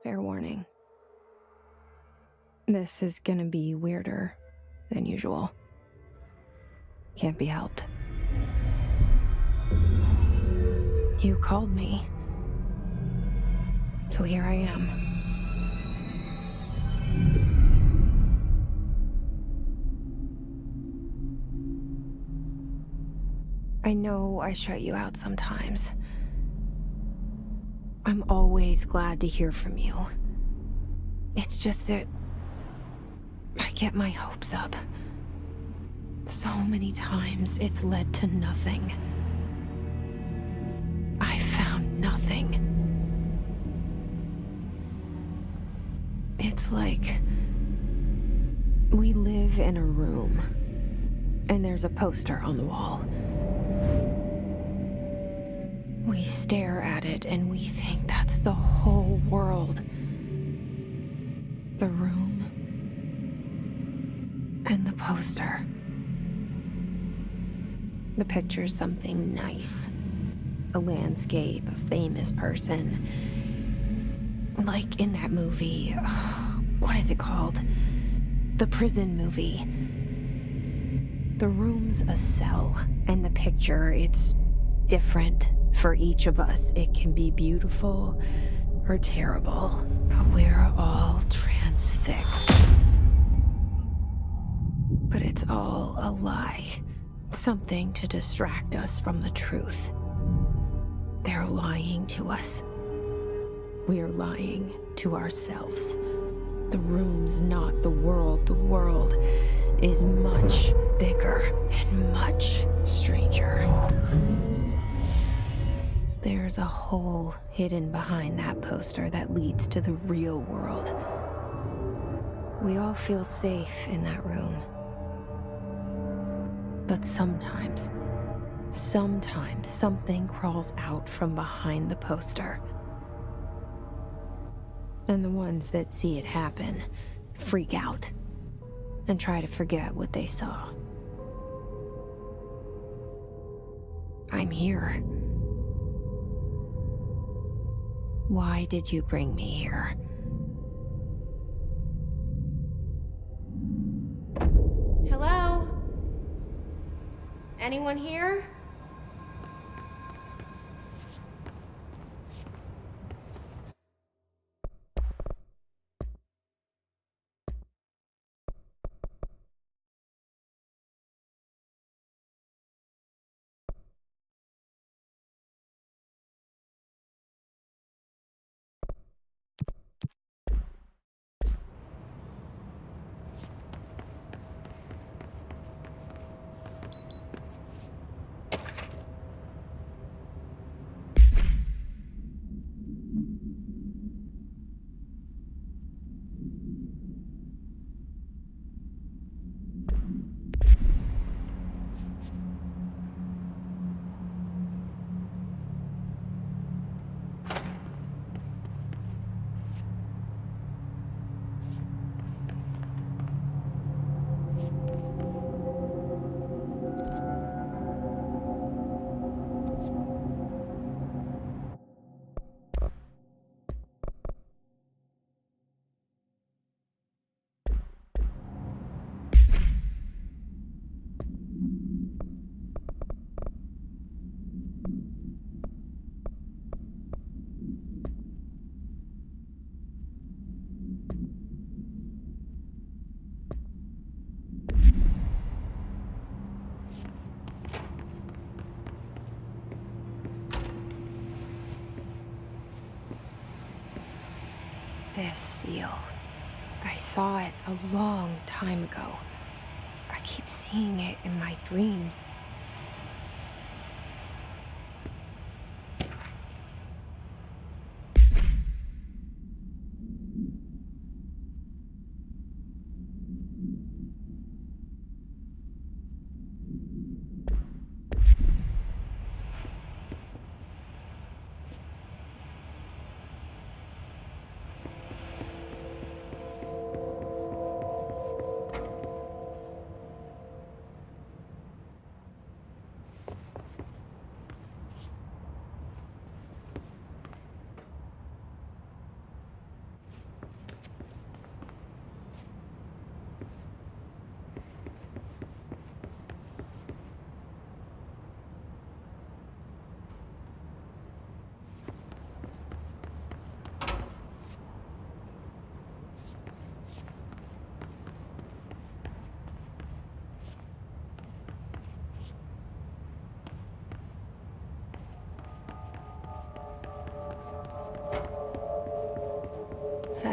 Fair warning. This is gonna be weirder than usual. Can't be helped. You called me. So here I am. I know I shut you out sometimes. I'm always glad to hear from you. It's just that I get my hopes up. So many times it's led to nothing. I found nothing. It's like we live in a room, and there's a poster on the wall. We stare at it and we think that's the whole world. The room and the poster. The picture's something nice. A landscape, a famous person. Like in that movie, what is it called? The prison movie. The room's a cell, and the picture, it's different for each of us. It can be beautiful or terrible, but we're all transfixed. But it's all a lie. Something to distract us from the truth. They're lying to us. We're lying to ourselves. The room's not the world. The world is much bigger and much stranger. There's a hole hidden behind that poster that leads to the real world. We all feel safe in that room. But sometimes something crawls out from behind the poster. And the ones that see it happen freak out and try to forget what they saw. I'm here. Why did you bring me here? Hello? Anyone here? This seal. I saw it a long time ago. I keep seeing it in my dreams.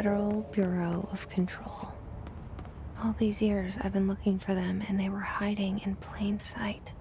Federal Bureau of Control. All these years I've been looking for them, and they were hiding in plain sight.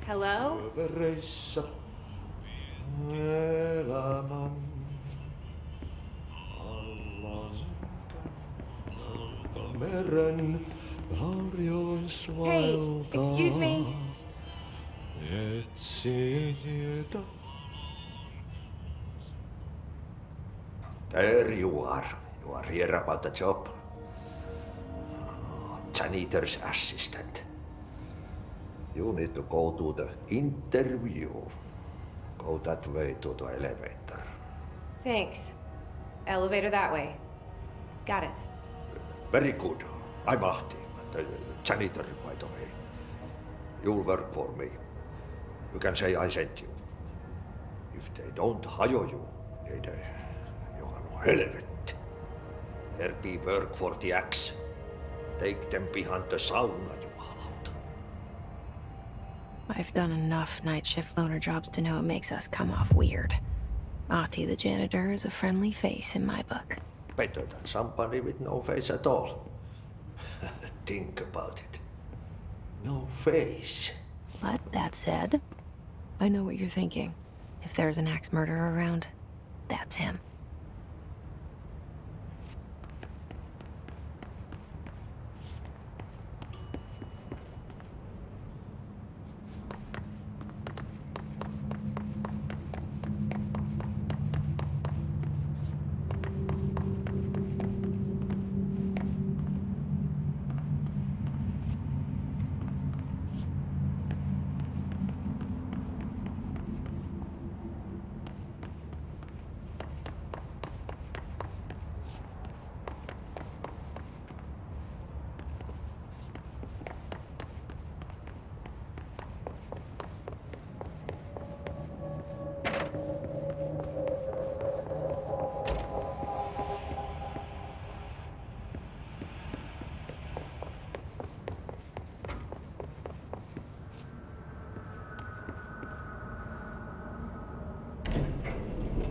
Hello? Vereissä elämän allan kannalta meren Hey, harjoisvaeltaa. excuse me. Etsijöitä. There you are. You are here about the job. Janitor's assistant. You need to go to the interview. Go that way to the elevator. Thanks. Elevator that way. Got it. Very good. I'm Ahti, the janitor, by the way. You'll work for me. You can say I sent you. If they don't hire you, niin Johan helvetti. There be work for the axe. Take them behind the sauna, jumalauta. I've done enough night shift loner jobs to know it makes us come off weird. Ahti the janitor is a friendly face in my book. Better than somebody with no face at all. Think about it. No face. But that said, I know what you're thinking. If there's an axe murderer around, that's him.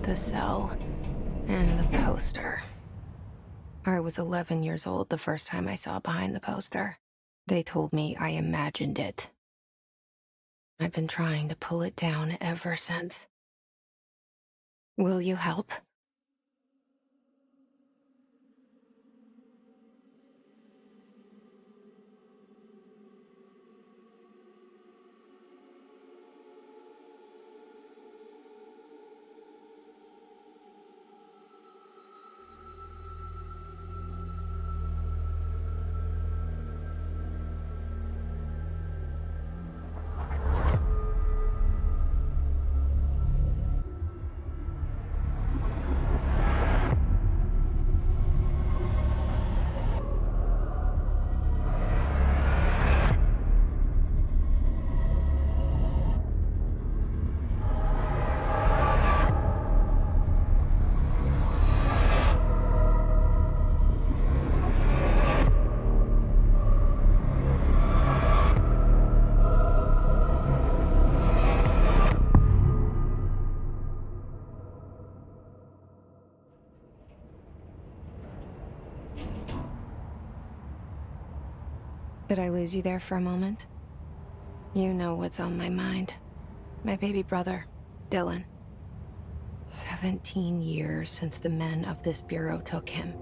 The cell and the poster. I was 11 years old the first time I saw behind the poster. They told me I imagined it. I've been trying to pull it down ever since. Will you help? Did I lose you there for a moment? You know what's on my mind. My baby brother, Dylan. 17 years since the men of this bureau took him.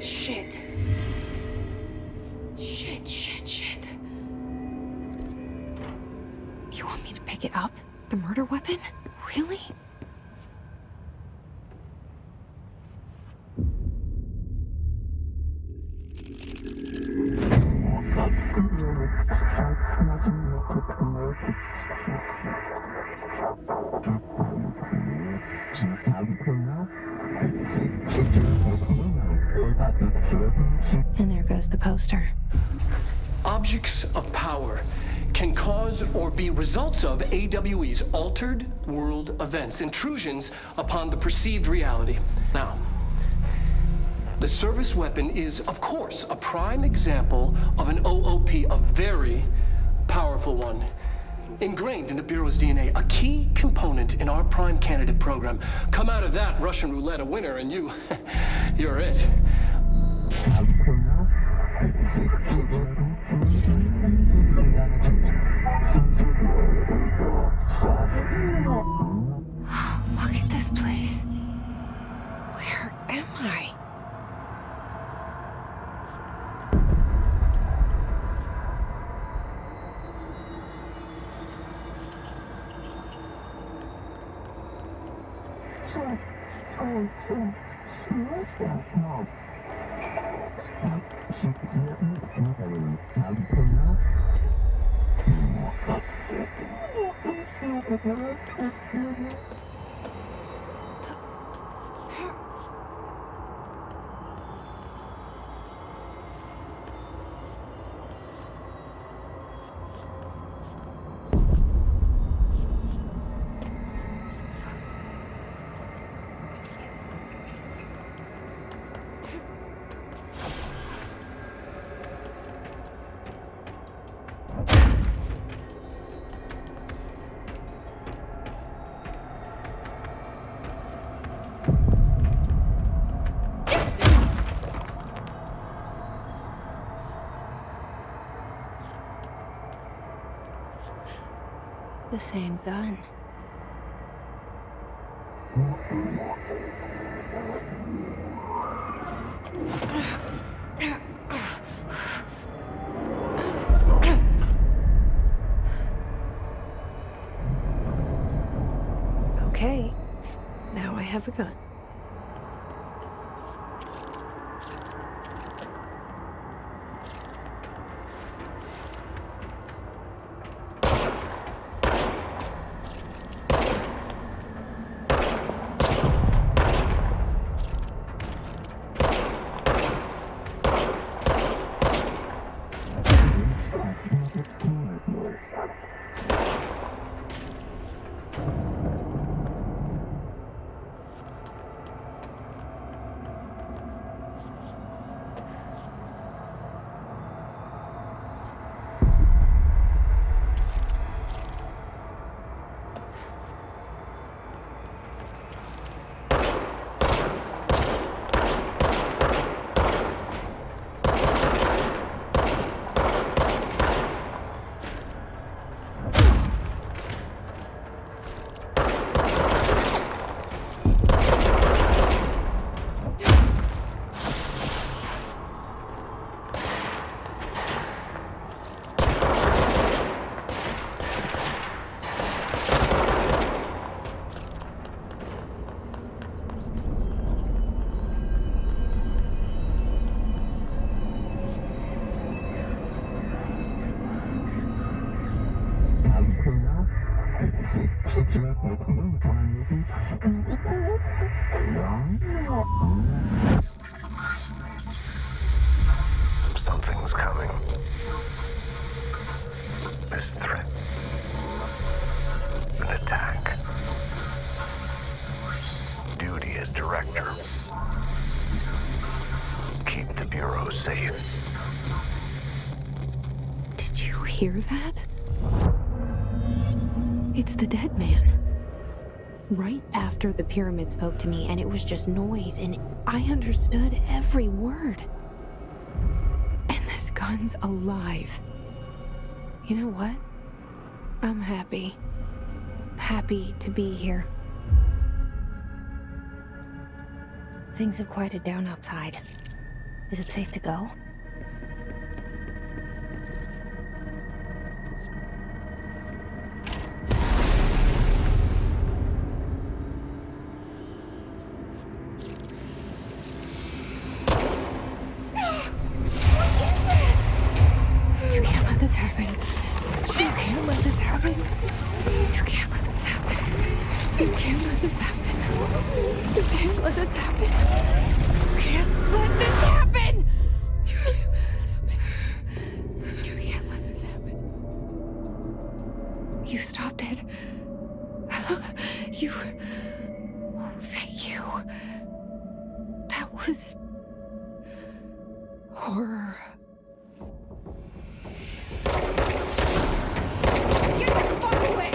Shit. Shit. You want me to pick it up? The murder weapon? Really? And there goes the poster. Objects of power can cause or be results of AWE's altered world events, intrusions upon the perceived reality. Now, the service weapon is, of course, a prime example of an OOP, a very powerful one. Ingrained in the Bureau's DNA, a key component in our prime candidate program. Come out of that Russian roulette a winner and you're it. Look at this place. Where am I? The same gun. Okay, now I have a gun. keep the Bureau safe. Did you hear that? It's the dead man. Right after the pyramid spoke to me, and it was just noise, and I understood every word. And this gun's alive. You know what? I'm happy. Happy to be here. Things have quieted down outside. Is it safe to go? You can't let this happen. You can't let this happen. You can't let this happen. You can't let this happen. You can't let this happen. You can't let this happen. You can't let this happen. You can't let this happen. You stopped it. You. Oh, thank you. That was horror. Get the fuck away!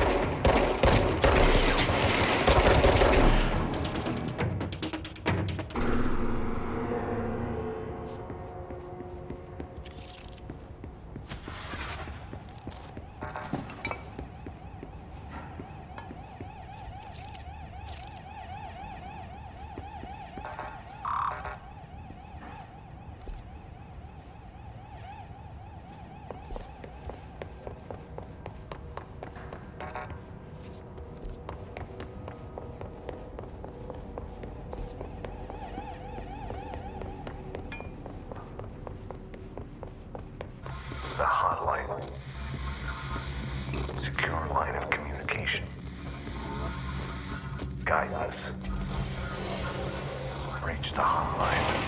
The hotline. Secure line of communication. Guide us. Reach the hotline.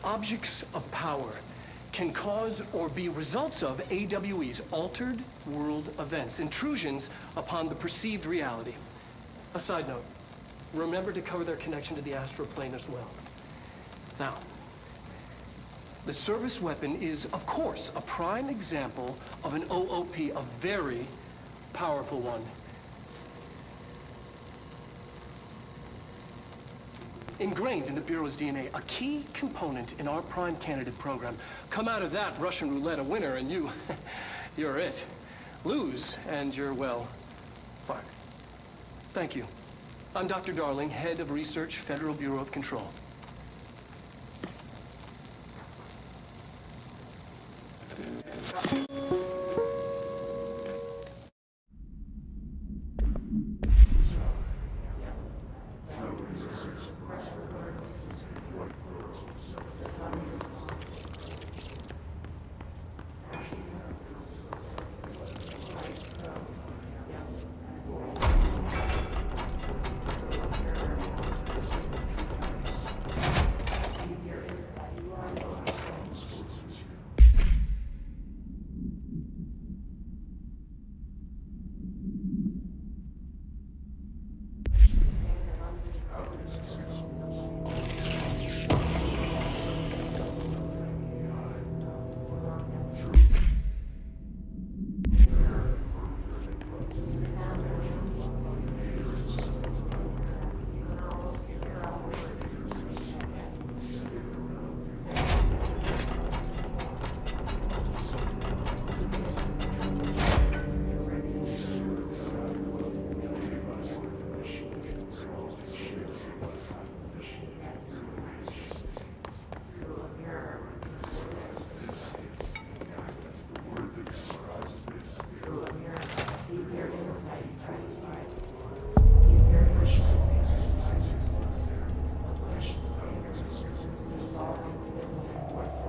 Objects of power can cause or be results of AWE's altered world events, intrusions upon the perceived reality. A side note, remember to cover their connection to the astral plane as well. Now, the service weapon is, of course, a prime example of an OOP, a very powerful one. Ingrained in the Bureau's DNA, a key component in our prime candidate program. Come out of that Russian roulette a winner and you're it. Lose and you're, well, fired. Thank you. I'm Dr. Darling, head of research, Federal Bureau of Control.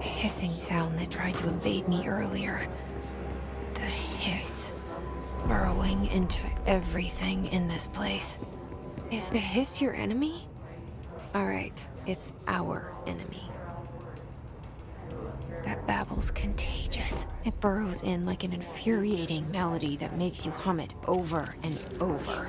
hissing sound that tried to invade me earlier. The hiss. Burrowing into everything in this place. Is the hiss your enemy? Alright, it's our enemy. That babble's contagious. It burrows in like an infuriating melody that makes you hum it over and over.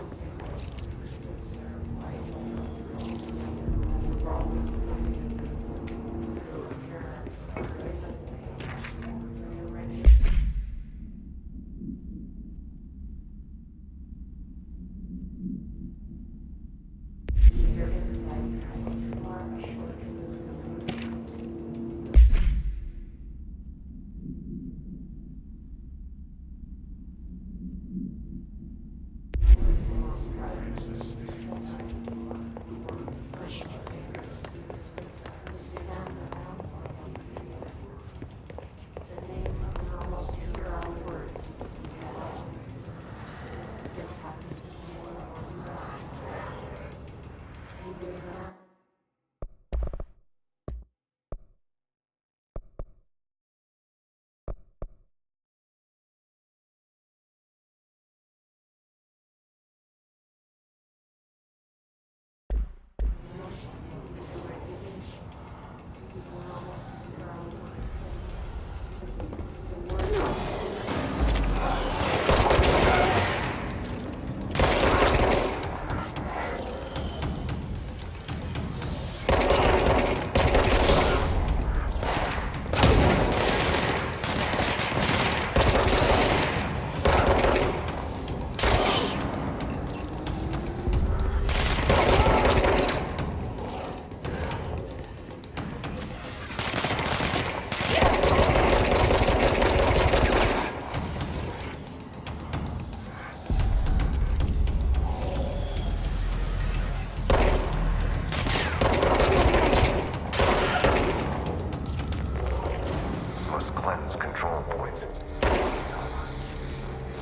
Must cleanse control points.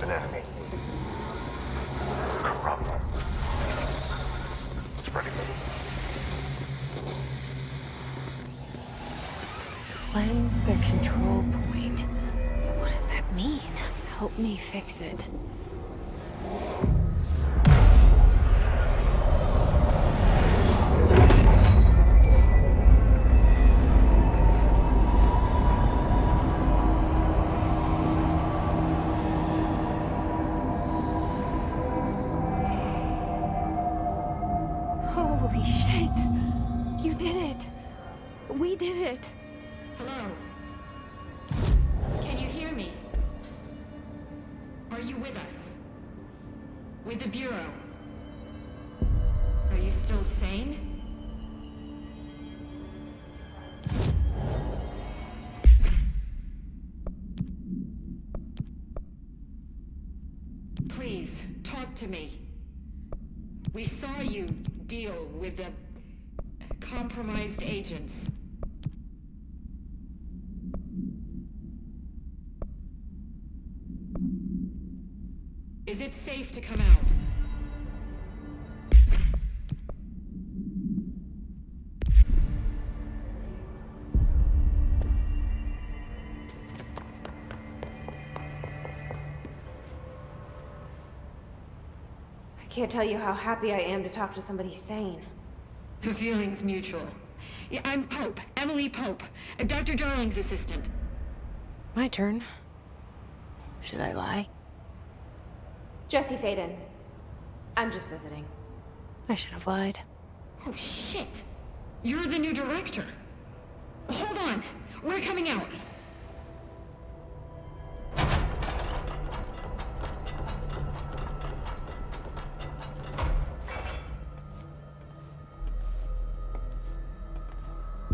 An enemy. Corrupt. Spreading. Cleanse the control point. What does that mean? Help me fix it. Holy shit! You did it! We did it! Hello? Can you hear me? Are you with us? With the Bureau? Are you still sane? Please, talk to me. We saw you deal with the compromised agents. Is it safe to come out? I can't tell you how happy I am to talk to somebody sane. The feeling's mutual. Yeah, I'm Pope, Emily Pope, Dr. Darling's assistant. My turn. Should I lie? Jesse Faden. I'm just visiting. I should have lied. Oh, shit. You're the new director. Hold on. We're coming out.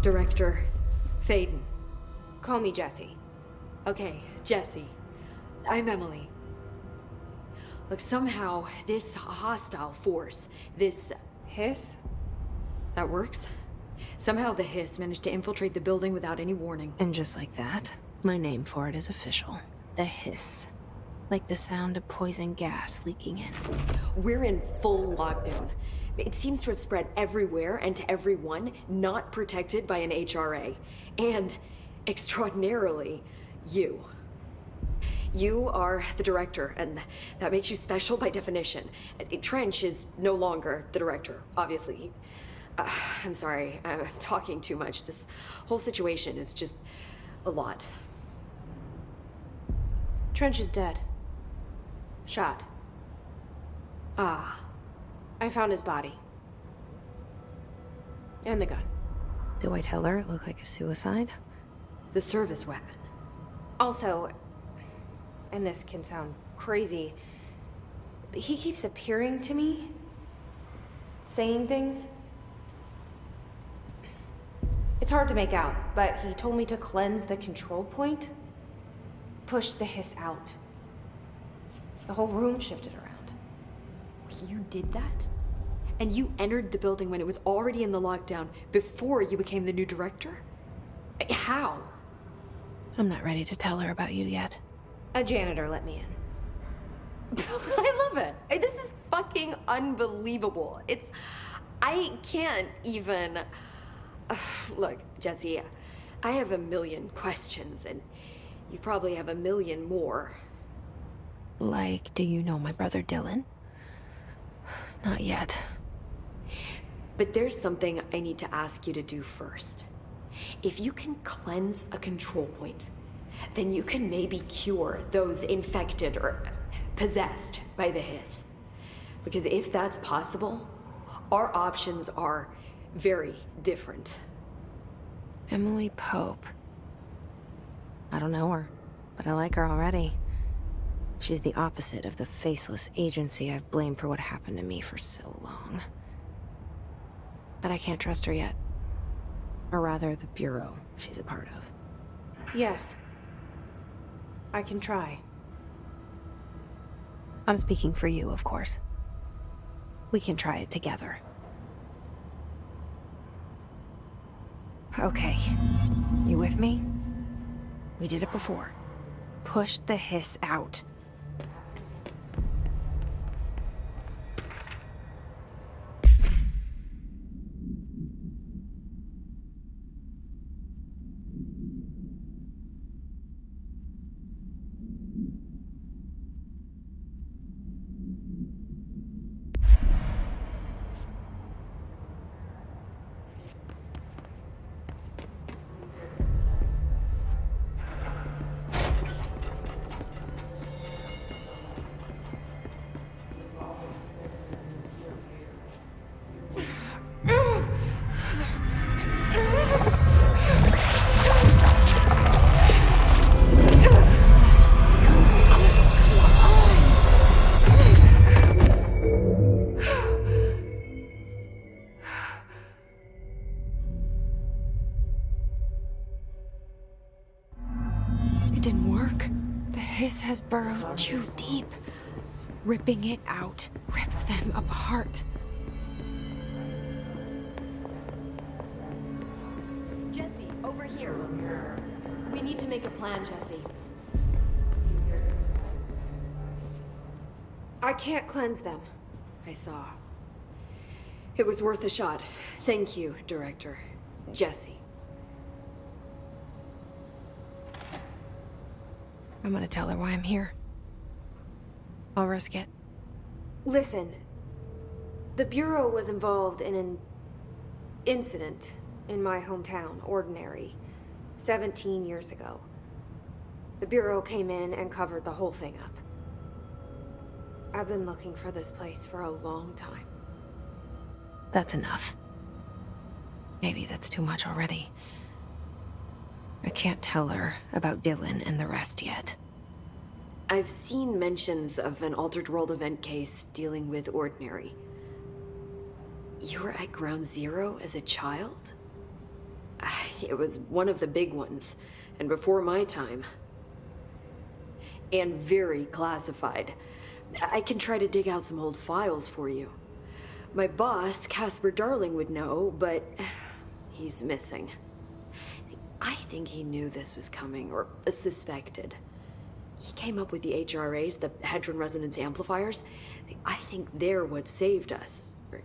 Director Faden. Call me Jesse. Okay, Jesse. I'm Emily. Look, somehow this hostile force, this... Hiss? that works? Somehow the hiss managed to infiltrate the building without any warning. And just like that, my name for it is official. The hiss. Like the sound of poison gas leaking in. We're in full lockdown. It seems to have spread everywhere and to everyone not protected by an HRA. And extraordinarily you. You are the director, and that makes you special by definition. Trench is no longer the director, obviously. I'm sorry, I'm talking too much. This whole situation is just a lot. Trench is dead. Shot. Ah. I found his body. And the gun. Do I tell her it looked like a suicide? The service weapon. Also, and this can sound crazy, but he keeps appearing to me, saying things. It's hard to make out, but he told me to cleanse the control point, push the hiss out. The whole room shifted around. You did that? And you entered the building when it was already in the lockdown, before you became the new director? How? I'm not ready to tell her about you yet. A janitor let me in. I love it. This is fucking unbelievable. I can't even... Look, Jesse, I have a million questions, and you probably have a million more. Like, do you know my brother Dylan? Not yet. But there's something I need to ask you to do first. If you can cleanse a control point, then you can maybe cure those infected or possessed by the hiss. Because if that's possible, our options are very different. Emily Pope. I don't know her, but I like her already. She's the opposite of the faceless agency I've blamed for what happened to me for so long. But I can't trust her yet. Or rather, the Bureau she's a part of. Yes. I can try. I'm speaking for you, of course. We can try it together. Okay. You with me? We did it before. Push the hiss out. Has burrowed too deep. Ripping it out rips them apart. Jesse, over here. We need to make a plan, Jesse. I can't cleanse them. I saw. It was worth a shot. Thank you, Director. Jesse. I'm gonna tell her why I'm here. I'll risk it. Listen. The Bureau was involved in an incident in my hometown, Ordinary, 17 years ago. The Bureau came in and covered the whole thing up. I've been looking for this place for a long time. That's enough. Maybe that's too much already. I can't tell her about Dylan and the rest yet. I've seen mentions of an Altered World event case dealing with Ordinary. You were at Ground Zero as a child? It was one of the big ones, and before my time. And very classified. I can try to dig out some old files for you. My boss, Casper Darling, would know, but he's missing. I think he knew this was coming, or suspected. He came up with the HRAs, the Hadron Resonance Amplifiers. I think they're what saved us. Or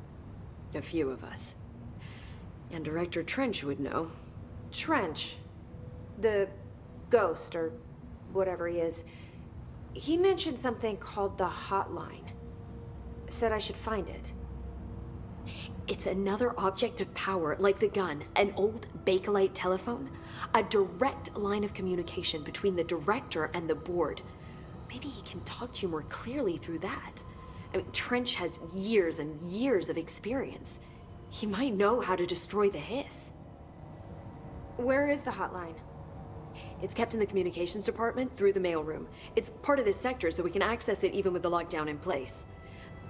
a few of us. And Director Trench would know. Trench? The ghost, or whatever he is, he mentioned something called the hotline. Said I should find it. It's another object of power, like the gun, an old Bakelite telephone. A direct line of communication between the director and the board. Maybe he can talk to you more clearly through that. I mean, Trench has years and years of experience. He might know how to destroy the hiss. Where is the hotline? It's kept in the communications department through the mailroom. It's part of this sector, so we can access it even with the lockdown in place.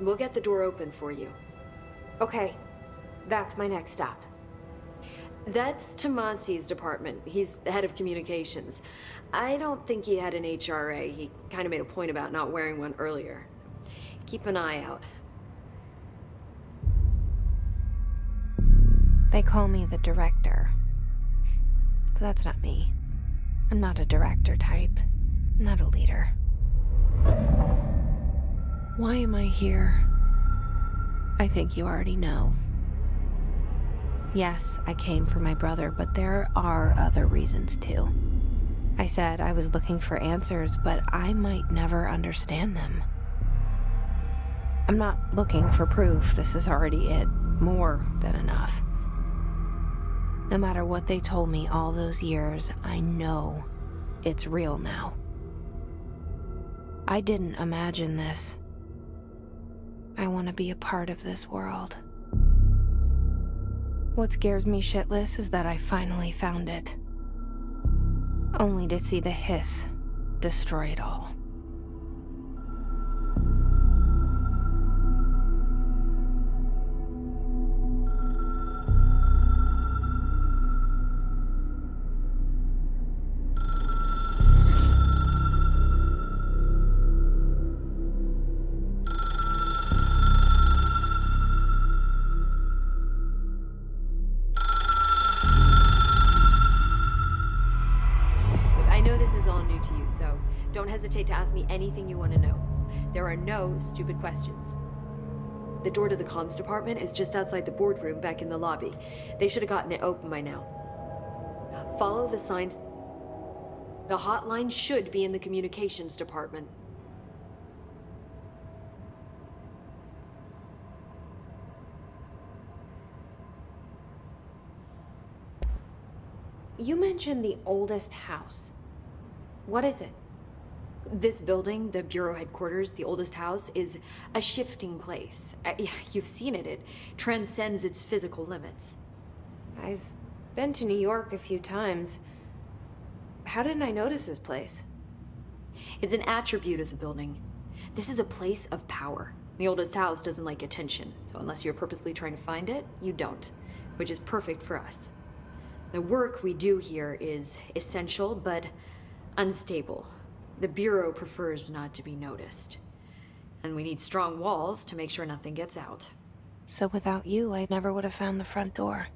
We'll get the door open for you. Okay, that's my next stop. That's Tomasi's department. He's head of communications. I don't think he had an HRA. He kind of made a point about not wearing one earlier. Keep an eye out. They call me the director. But that's not me. I'm not a director type. I'm not a leader. Why am I here? I think you already know. Yes, I came for my brother, but there are other reasons too. I said I was looking for answers, but I might never understand them. I'm not looking for proof. This is already it. More than enough. No matter what they told me all those years, I know it's real now. I didn't imagine this. I want to be a part of this world. What scares me shitless is that I finally found it. Only to see the hiss destroy it all. Don't hesitate to ask me anything you want to know. There are no stupid questions. The door to the comms department is just outside the boardroom back in the lobby. They should have gotten it open by now. Follow the signs. The hotline should be in the communications department. You mentioned the oldest house. What is it? This building, the Bureau headquarters, the oldest house, is a shifting place. You've seen it. It transcends its physical limits. I've been to New York a few times. How didn't I notice this place? It's an attribute of the building. This is a place of power. The oldest house doesn't like attention, so unless you're purposely trying to find it, you don't, which is perfect for us. The work we do here is essential, but unstable. The Bureau prefers not to be noticed. And we need strong walls to make sure nothing gets out. So without you, I never would have found the front door.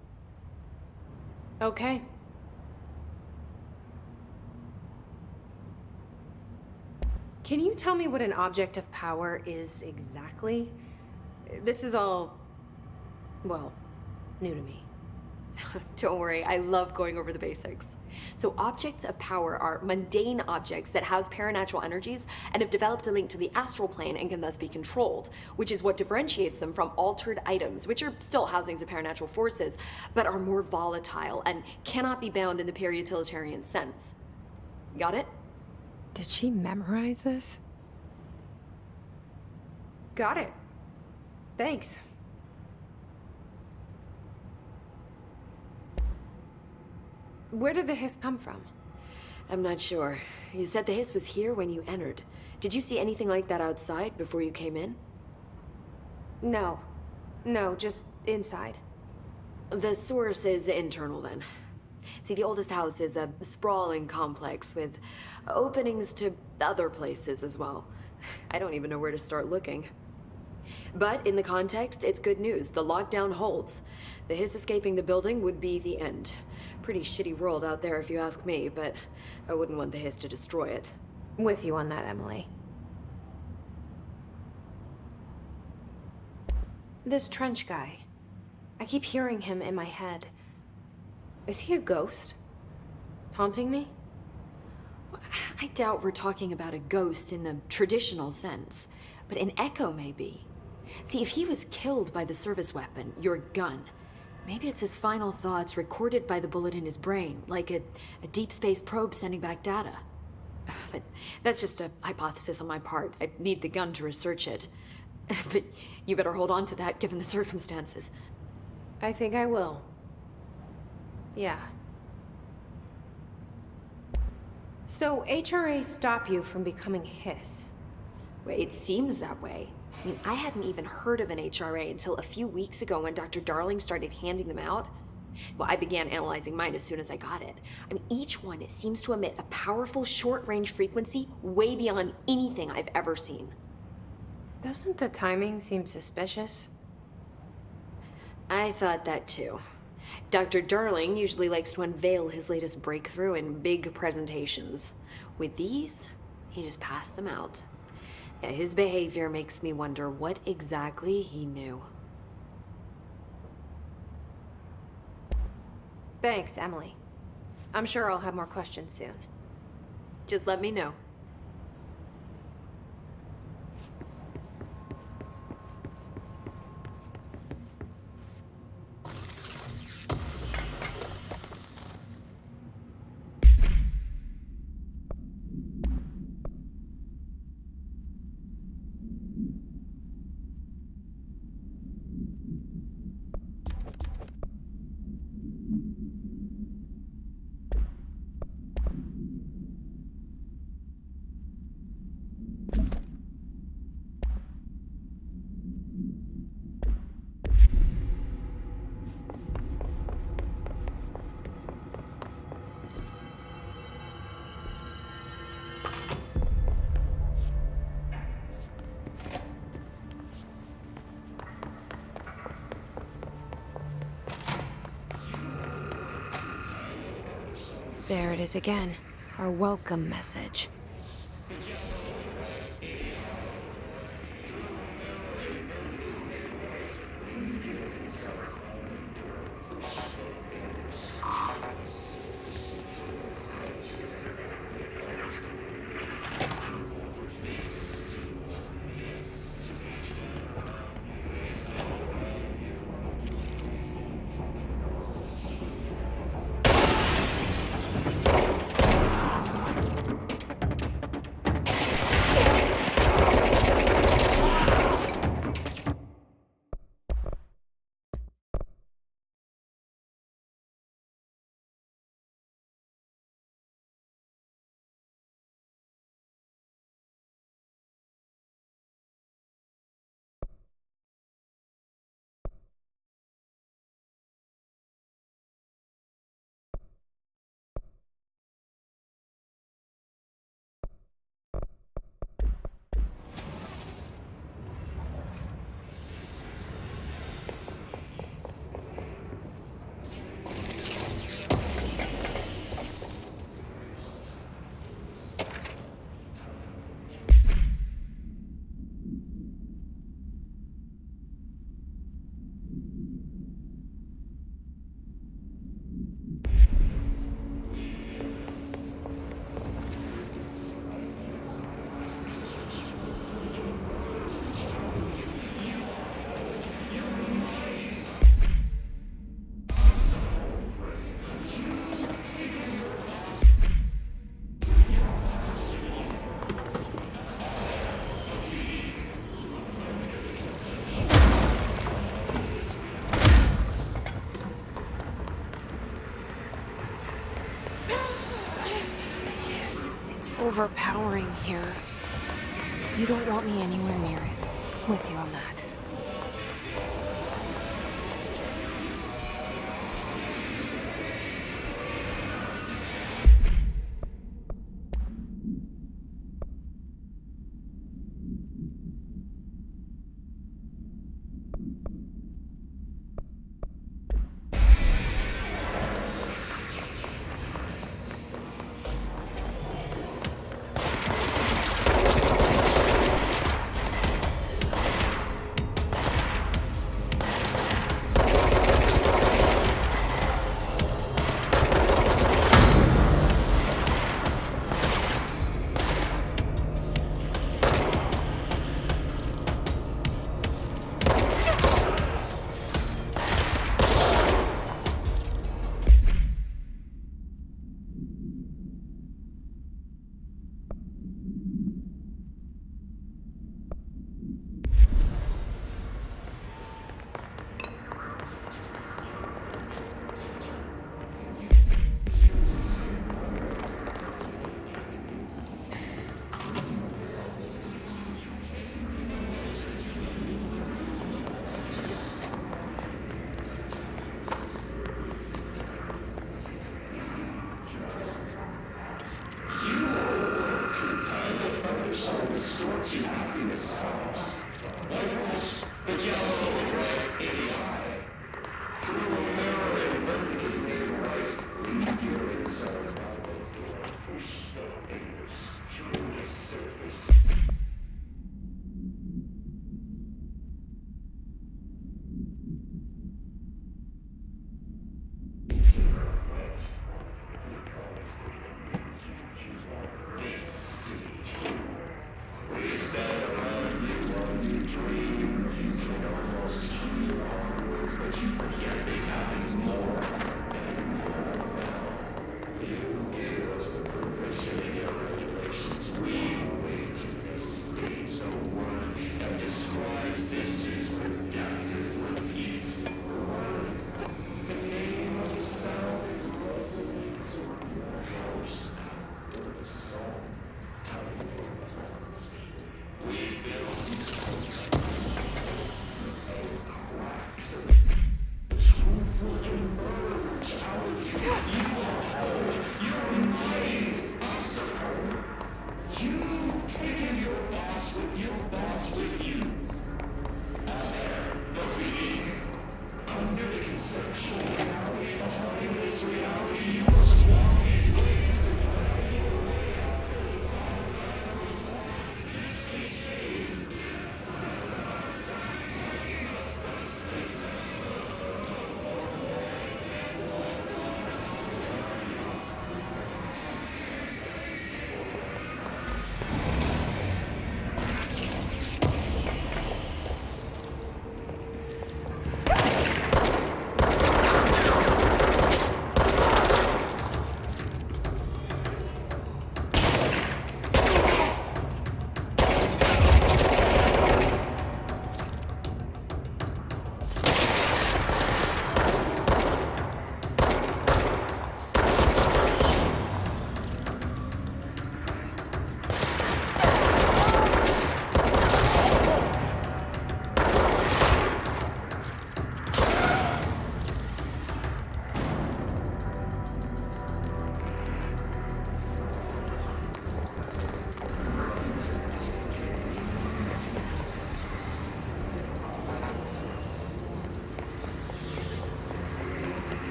Okay. Can you tell me what an object of power is exactly? This is all, well, new to me. Don't worry, I love going over the basics. So objects of power are mundane objects that house paranatural energies and have developed a link to the astral plane and can thus be controlled, which is what differentiates them from altered items, which are still housings of paranatural forces, but are more volatile and cannot be bound in the pure utilitarian sense. Got it? Did she memorize this? Got it. Thanks. Where did the hiss come from? I'm not sure. You said the hiss was here when you entered. Did you see anything like that outside before you came in? No. No, just inside. The source is internal then. See, the oldest house is a sprawling complex with openings to other places as well. I don't even know where to start looking. But in the context, it's good news. The lockdown holds. The hiss escaping the building would be the end. Pretty shitty world out there if you ask me, but I wouldn't want the hiss to destroy it. With you on that, Emily. This Trench guy. I keep hearing him in my head. Is he a ghost? Haunting me? I doubt we're talking about a ghost in the traditional sense, but an echo maybe. See, if he was killed by the service weapon, your gun, maybe it's his final thoughts recorded by the bullet in his brain, like a deep space probe sending back data. But that's just a hypothesis on my part. I'd need the gun to research it. But you better hold on to that given the circumstances. I think I will. Yeah. So, HRAs stop you from becoming Hiss. Well, it seems that way. I mean, I hadn't even heard of an HRA until a few weeks ago when Dr. Darling started handing them out. Well, I began analyzing mine as soon as I got it. I mean, each one seems to emit a powerful short-range frequency way beyond anything I've ever seen. Doesn't the timing seem suspicious? I thought that too. Dr. Darling usually likes to unveil his latest breakthrough in big presentations. With these, he just passed them out. Yeah, his behavior makes me wonder what exactly he knew. Thanks, Emily. I'm sure I'll have more questions soon. Just let me know. There it is again. Our welcome message. Overpowering here. You don't want me anywhere near it. With you on that.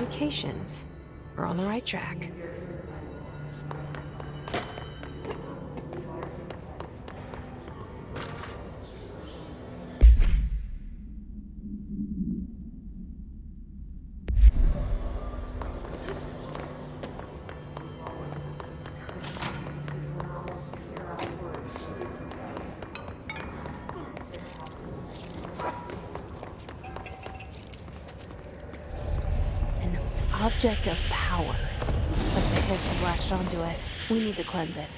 communications. We're on the right track. Object of power. Looks like the hiss have latched onto it. We need to cleanse it.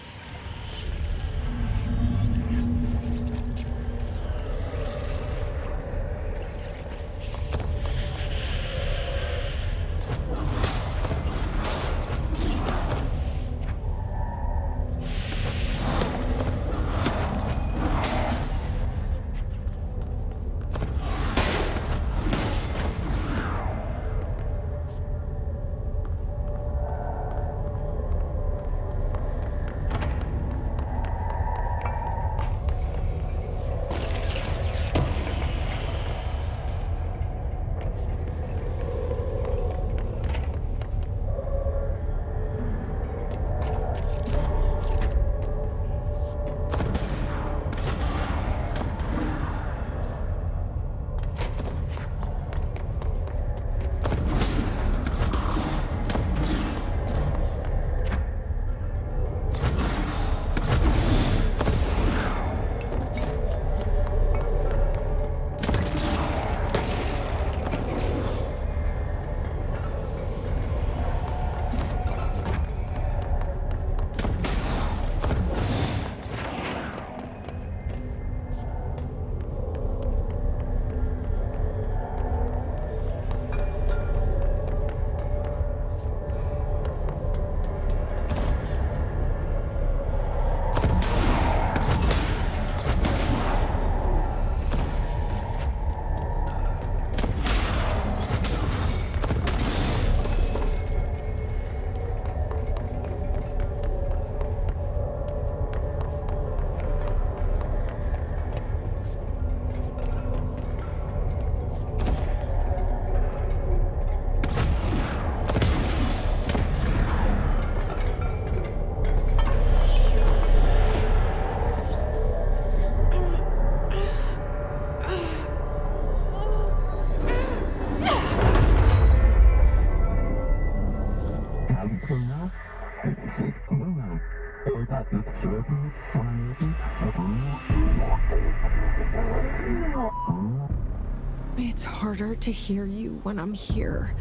It's harder to hear you when I'm here.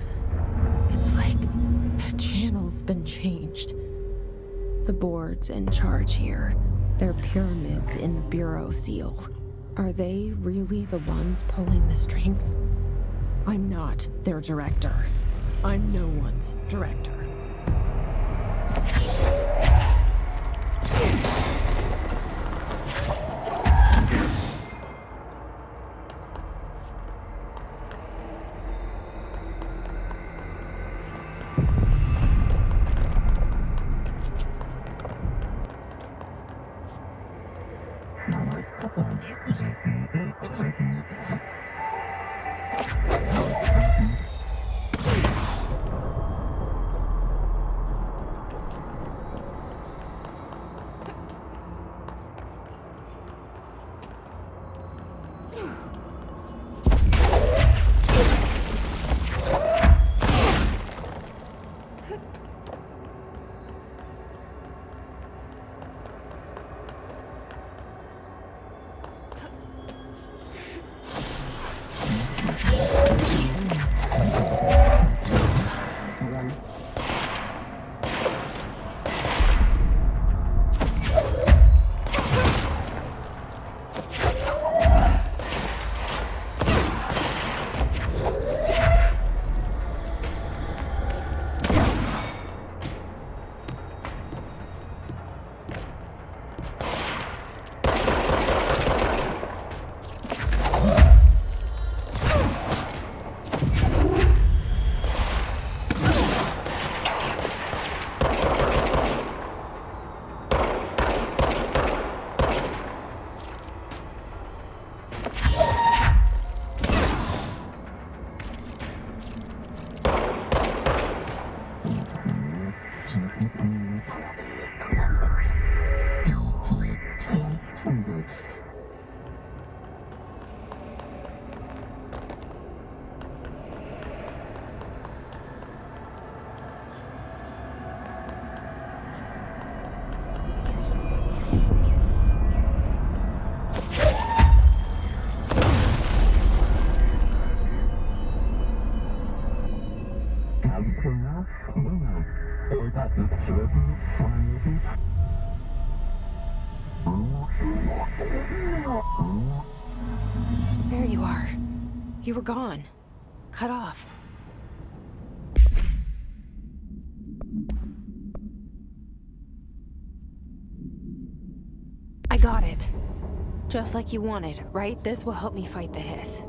It's like the channel's been changed. The board's in charge here. They're pyramids in the Bureau seal. Are they really the ones pulling the strings? I'm not their director. I'm no one's director. There you are. You were gone. Cut off. I got it. Just like you wanted, right? This will help me fight the hiss.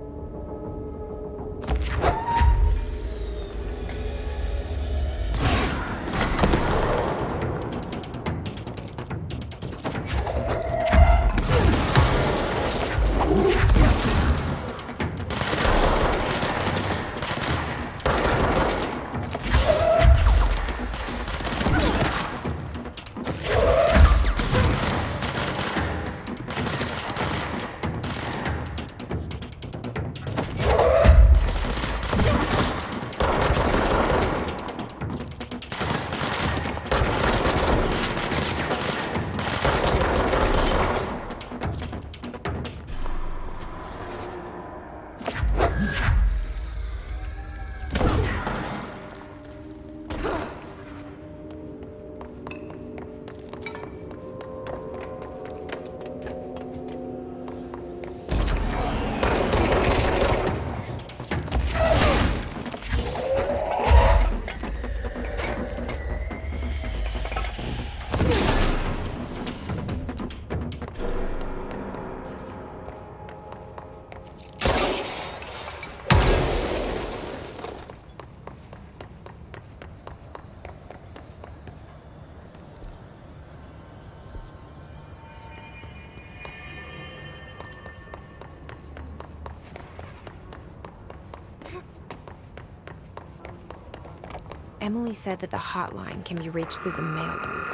Emily said that the hotline can be reached through the mailroom.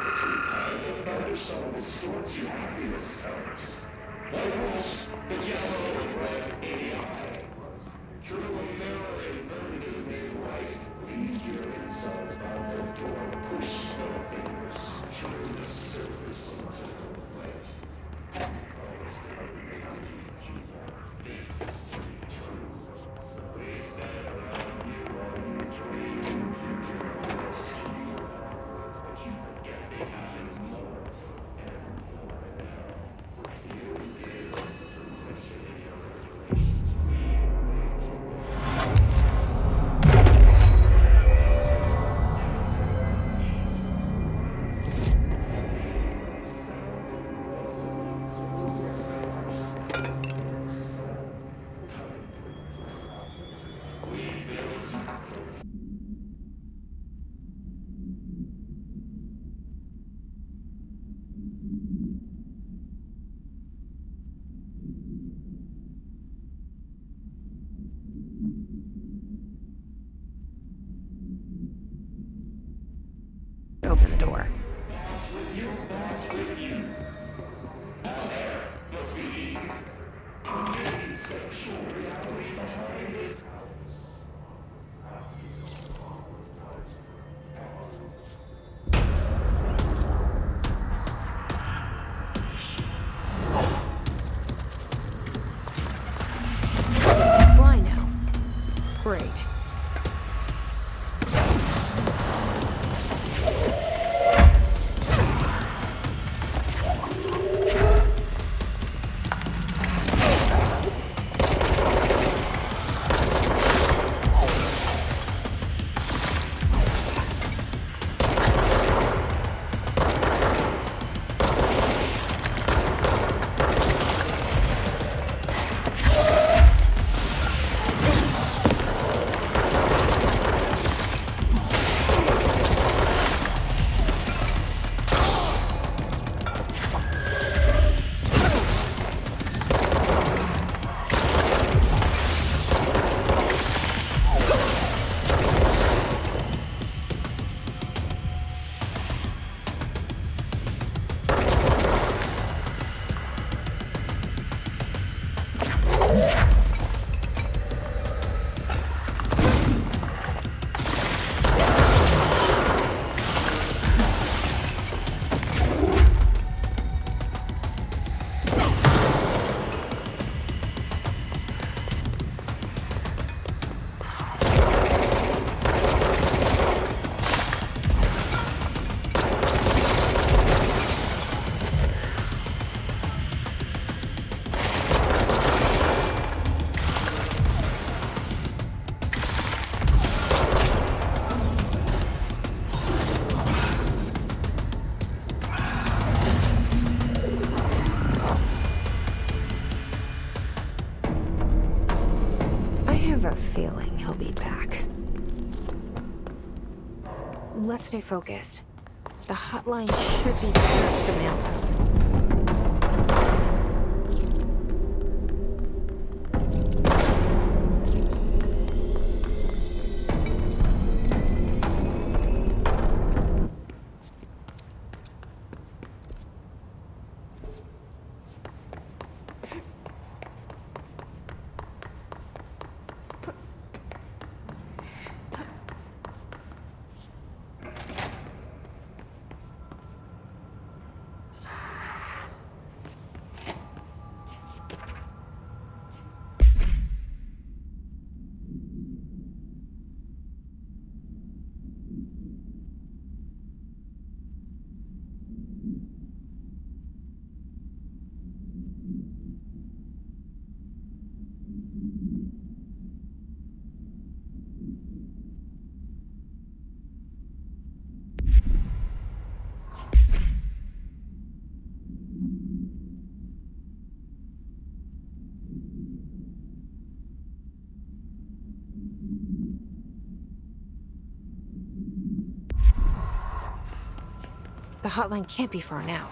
Open the door. Fly now. Great. let's stay focused. The hotline should be past the mailbox. The hotline can't be far now.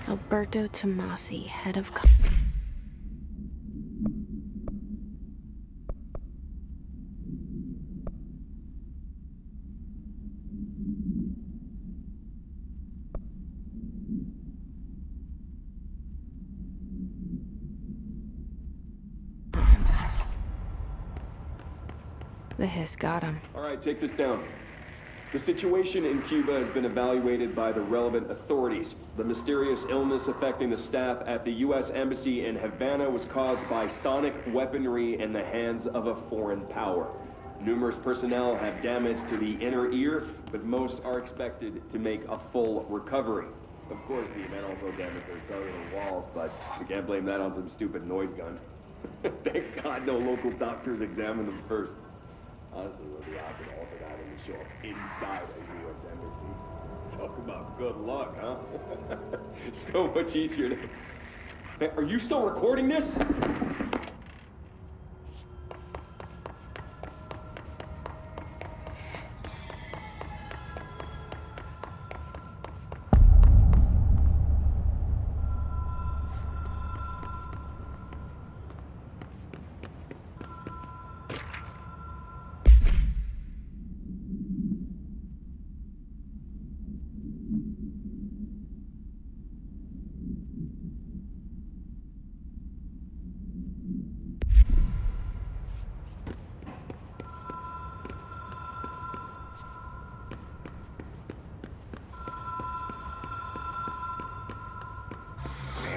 Alberto Tomasi, head of... The hiss got him. All right, take this down. The situation in Cuba has been evaluated by the relevant authorities. The mysterious illness affecting the staff at the U.S. Embassy in Havana was caused by sonic weaponry in the hands of a foreign power. Numerous personnel have damage to the inner ear, but most are expected to make a full recovery. Of course, the event also damaged their cellular walls, but we can't blame that on some stupid noise gun. Thank God no local doctors examined them first. Honestly, what are the odds of an altered item to show up inside a U.S. embassy? Talk about good luck, huh? So much easier to... Hey, are you still recording this?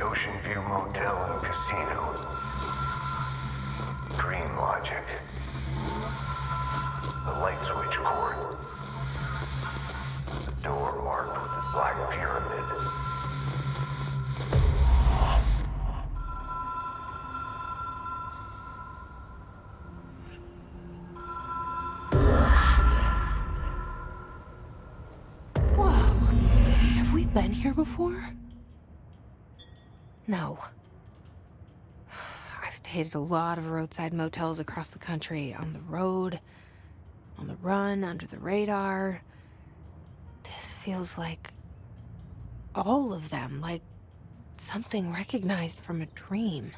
Ocean View Motel and Casino. Dream Logic. The light switch cord. The door marked with the black pyramid. Whoa! Have we been here before? No. I've stayed at a lot of roadside motels across the country, on the road, on the run, under the radar. This feels like all of them, like something recognized from a dream.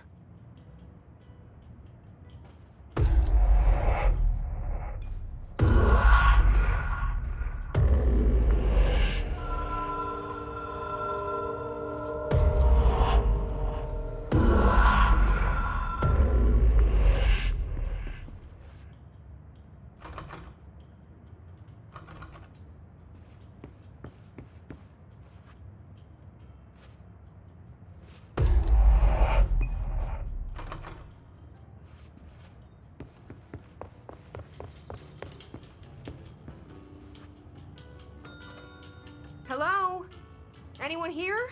Hello? Anyone here?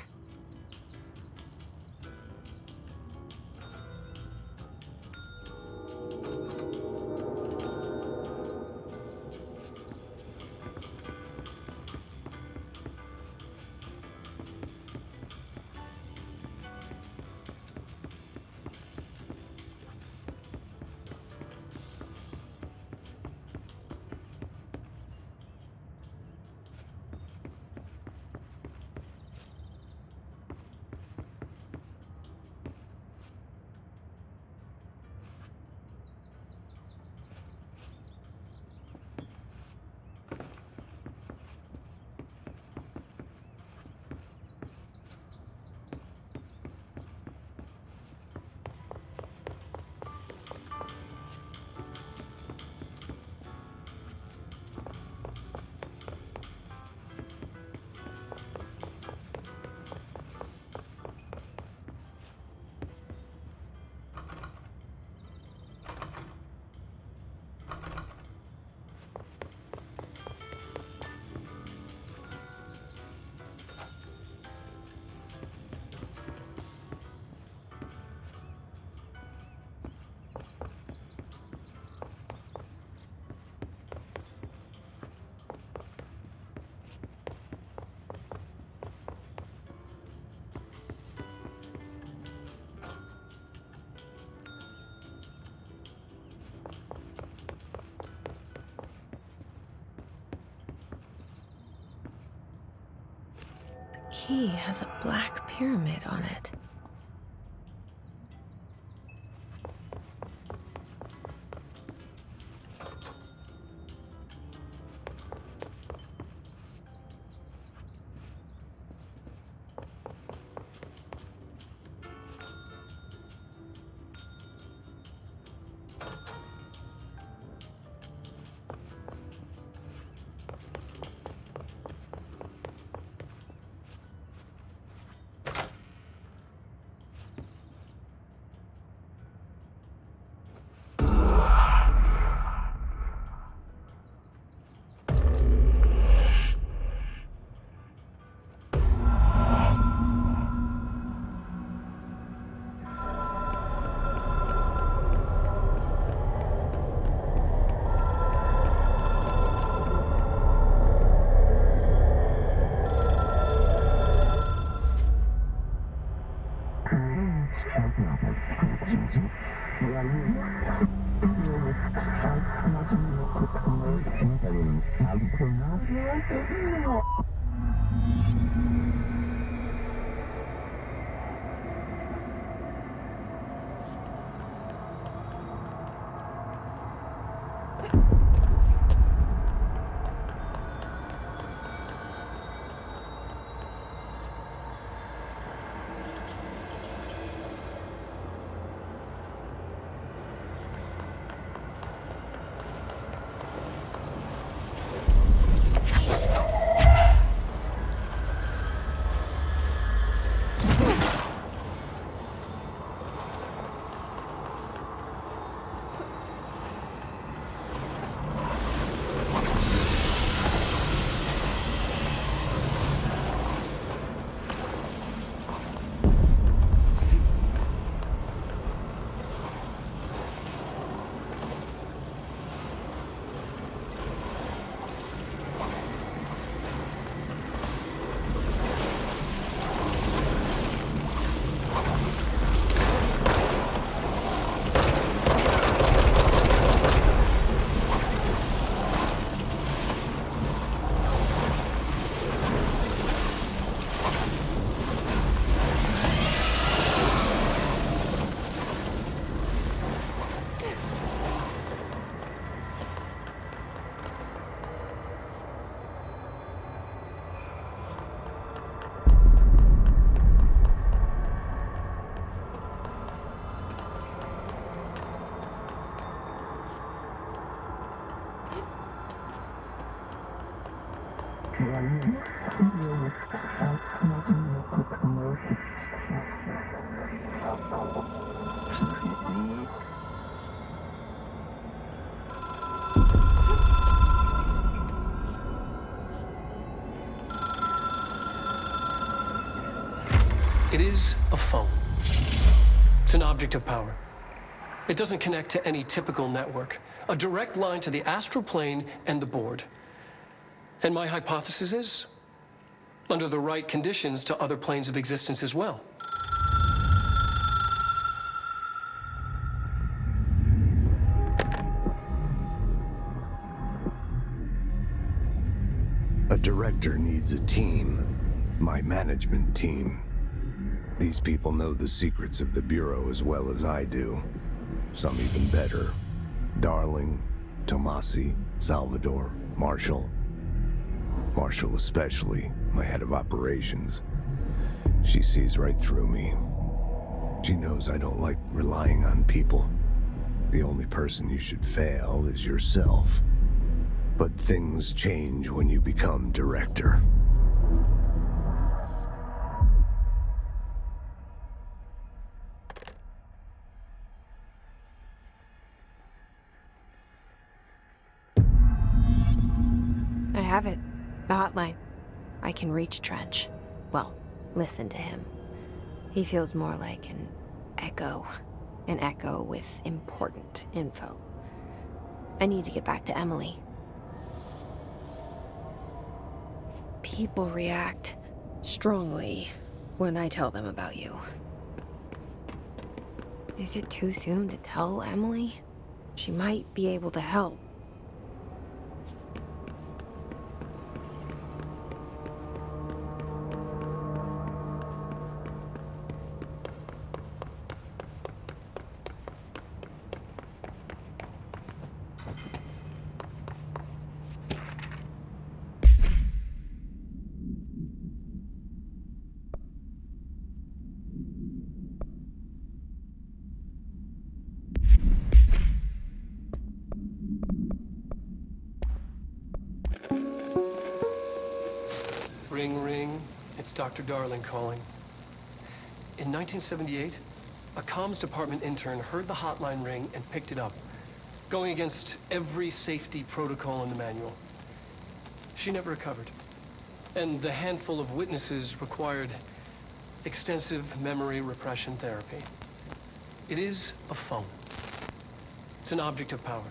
key has a black pyramid on it. It is a phone. It's an object of power. It doesn't connect to any typical network. A direct line to the astral plane and the board. And my hypothesis is, under the right conditions, to other planes of existence as well. A director needs a team. My management team. These people know the secrets of the Bureau as well as I do. Some even better. Darling, Tomasi, Salvador, Marshall. Marshall especially, my head of operations. She sees right through me. She knows I don't like relying on people. The only person you should fail is yourself. But things change when you become director. I have it. The hotline. I can reach Trench. Well, listen to him. He feels more like an echo. An echo with important info. I need to get back to Emily. People react strongly when I tell them about you. Is it too soon to tell Emily? She might be able to help. Ring, ring. It's Dr. Darling calling. In 1978, a comms department intern heard the hotline ring and picked it up, going against every safety protocol in the manual. She never recovered. And the handful of witnesses required extensive memory repression therapy. It is a phone. It's an object of power.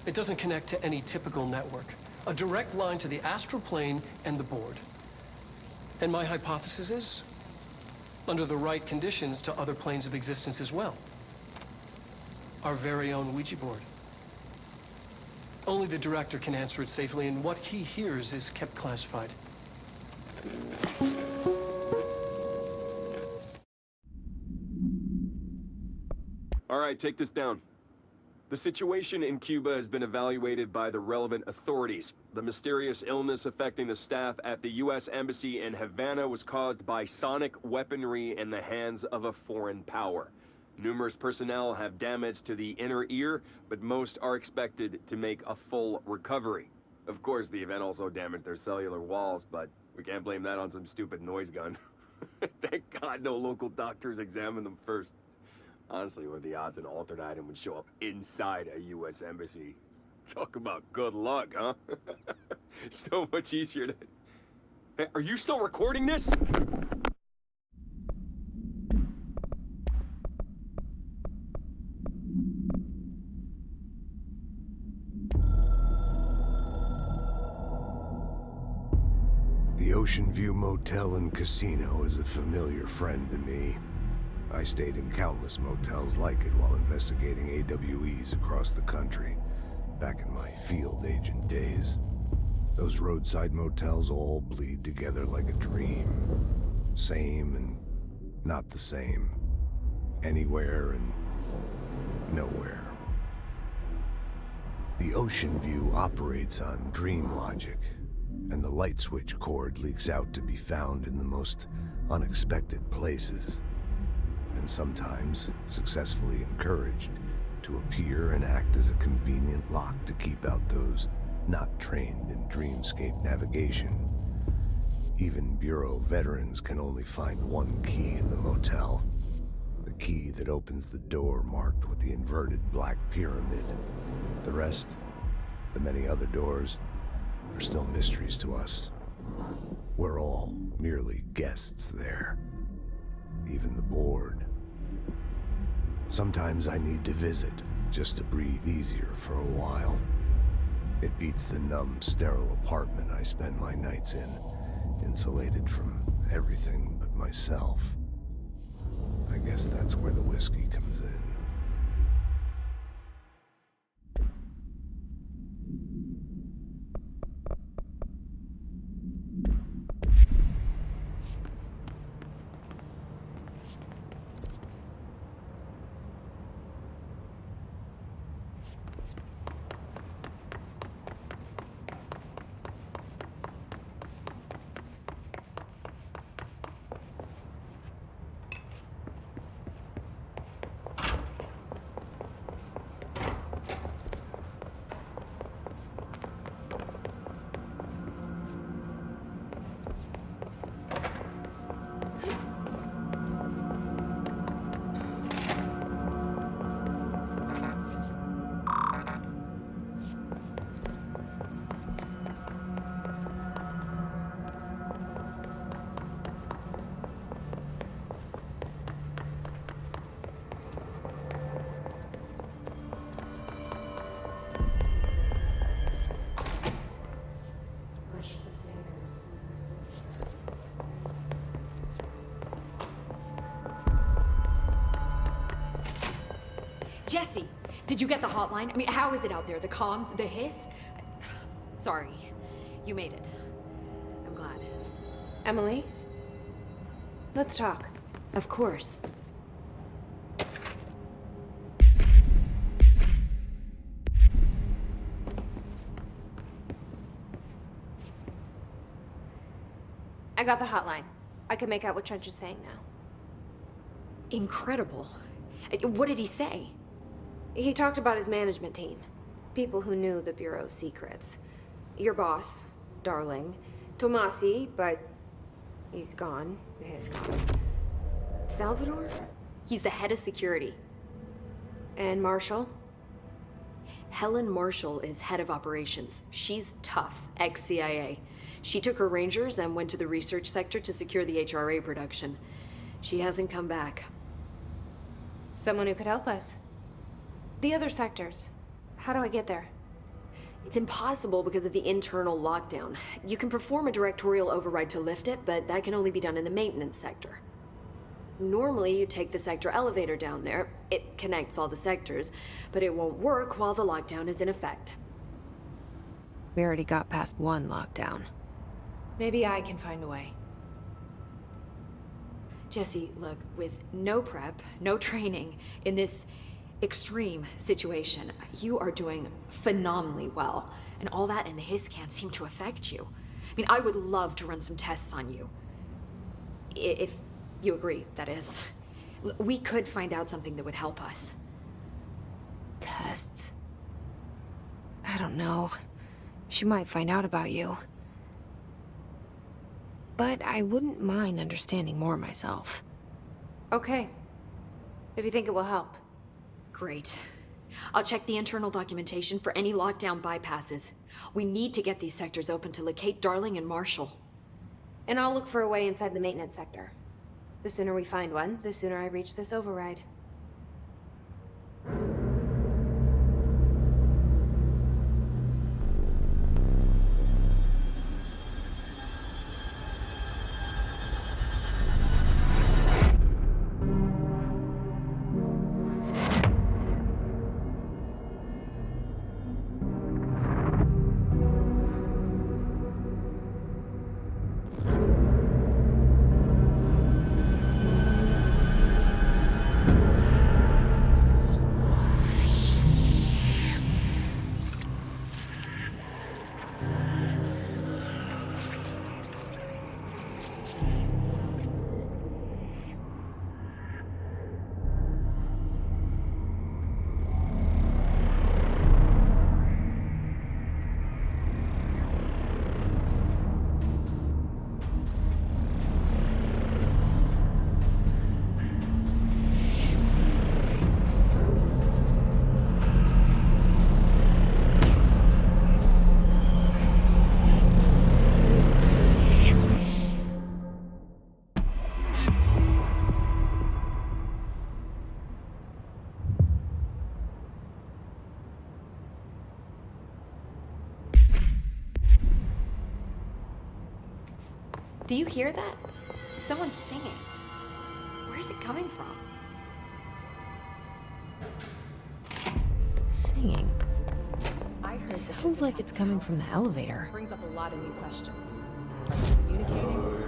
It doesn't connect to any typical network. A direct line to the astral plane and the board. And my hypothesis is, under the right conditions, to other planes of existence as well. Our very own Ouija board. Only the director can answer it safely, and what he hears is kept classified. All right, take this down. The situation in Cuba has been evaluated by the relevant authorities. The mysterious illness affecting the staff at the U.S. Embassy in Havana was caused by sonic weaponry in the hands of a foreign power. Numerous personnel have damage to the inner ear, but most are expected to make a full recovery. Of course, the event also damaged their cellular walls, but we can't blame that on some stupid noise gun. Thank God no local doctors examined them first. Honestly, what are the odds an altered item would show up inside a U.S. embassy? Talk about good luck, huh? So much easier to... Hey, are you still recording this? The Ocean View Motel and Casino is a familiar friend to me. I stayed in countless motels like it while investigating AWEs across the country, back in my field agent days. Those roadside motels all bleed together like a dream. Same and not the same. Anywhere and nowhere. The Ocean View operates on dream logic, and the light switch cord leaks out to be found in the most unexpected places. And sometimes successfully encouraged to appear and act as a convenient lock to keep out those not trained in dreamscape navigation. Even Bureau veterans can only find one key in the motel. The key that opens the door marked with the inverted black pyramid. The rest, the many other doors, are still mysteries to us. We're all merely guests there. Even the board. Sometimes I need to visit, just to breathe easier for a while. It beats the numb, sterile apartment I spend my nights in, insulated from everything but myself. I guess that's where the whiskey comes in. Jesse, did you get the hotline? I mean, how is it out there? The comms, the hiss? Sorry, you made it. I'm glad. Emily? Let's talk. Of course. I got the hotline. I can make out what Trench is saying now. Incredible. What did he say? He talked about his management team. People who knew the Bureau's secrets. Your boss, Darling, Tomasi, but he's gone. He's gone. Salvador? He's the head of security. And Marshall? Helen Marshall is head of operations. She's tough, ex-CIA. She took her Rangers and went to the research sector to secure the HRA production. She hasn't come back. Someone who could help us. The other sectors. How do I get there? It's impossible because of the internal lockdown. You can perform a directorial override to lift it, but that can only be done in the maintenance sector. Normally, you take the sector elevator down there. It connects all the sectors, but it won't work while the lockdown is in effect. We already got past one lockdown. Maybe I can find a way. Jesse, look, with no prep, no training, in this extreme situation, you are doing phenomenally well. And all that and the hiss can't seem to affect you. I mean, I would love to run some tests on you. If you agree, that is. We could find out something that would help us. Tests? I don't know. She might find out about you. But I wouldn't mind understanding more myself. Okay. If you think it will help. Great. I'll check the internal documentation for any lockdown bypasses. We need to get these sectors open to locate Darling and Marshall. And I'll look for a way inside the maintenance sector. The sooner we find one, the sooner I reach this override. Do you hear that? Someone's singing. Where's it coming from? Singing. I heard that Sounds like it's coming from the elevator. brings up a lot of new questions. Are they communicating?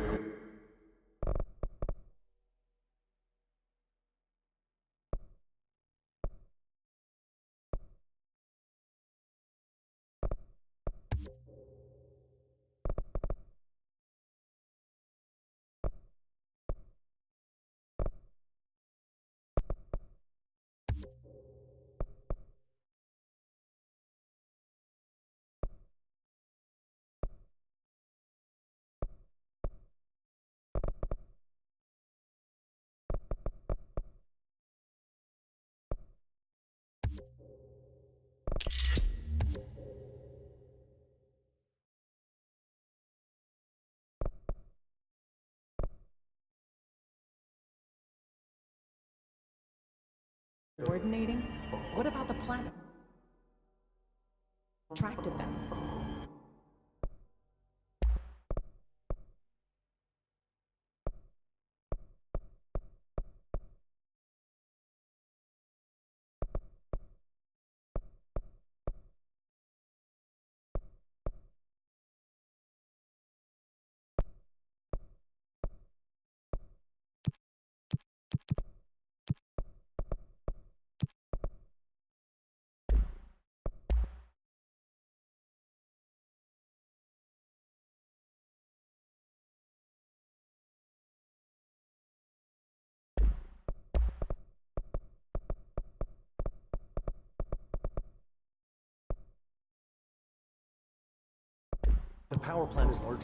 Coordinating? What about the planet? Attracted them. The power plant is large.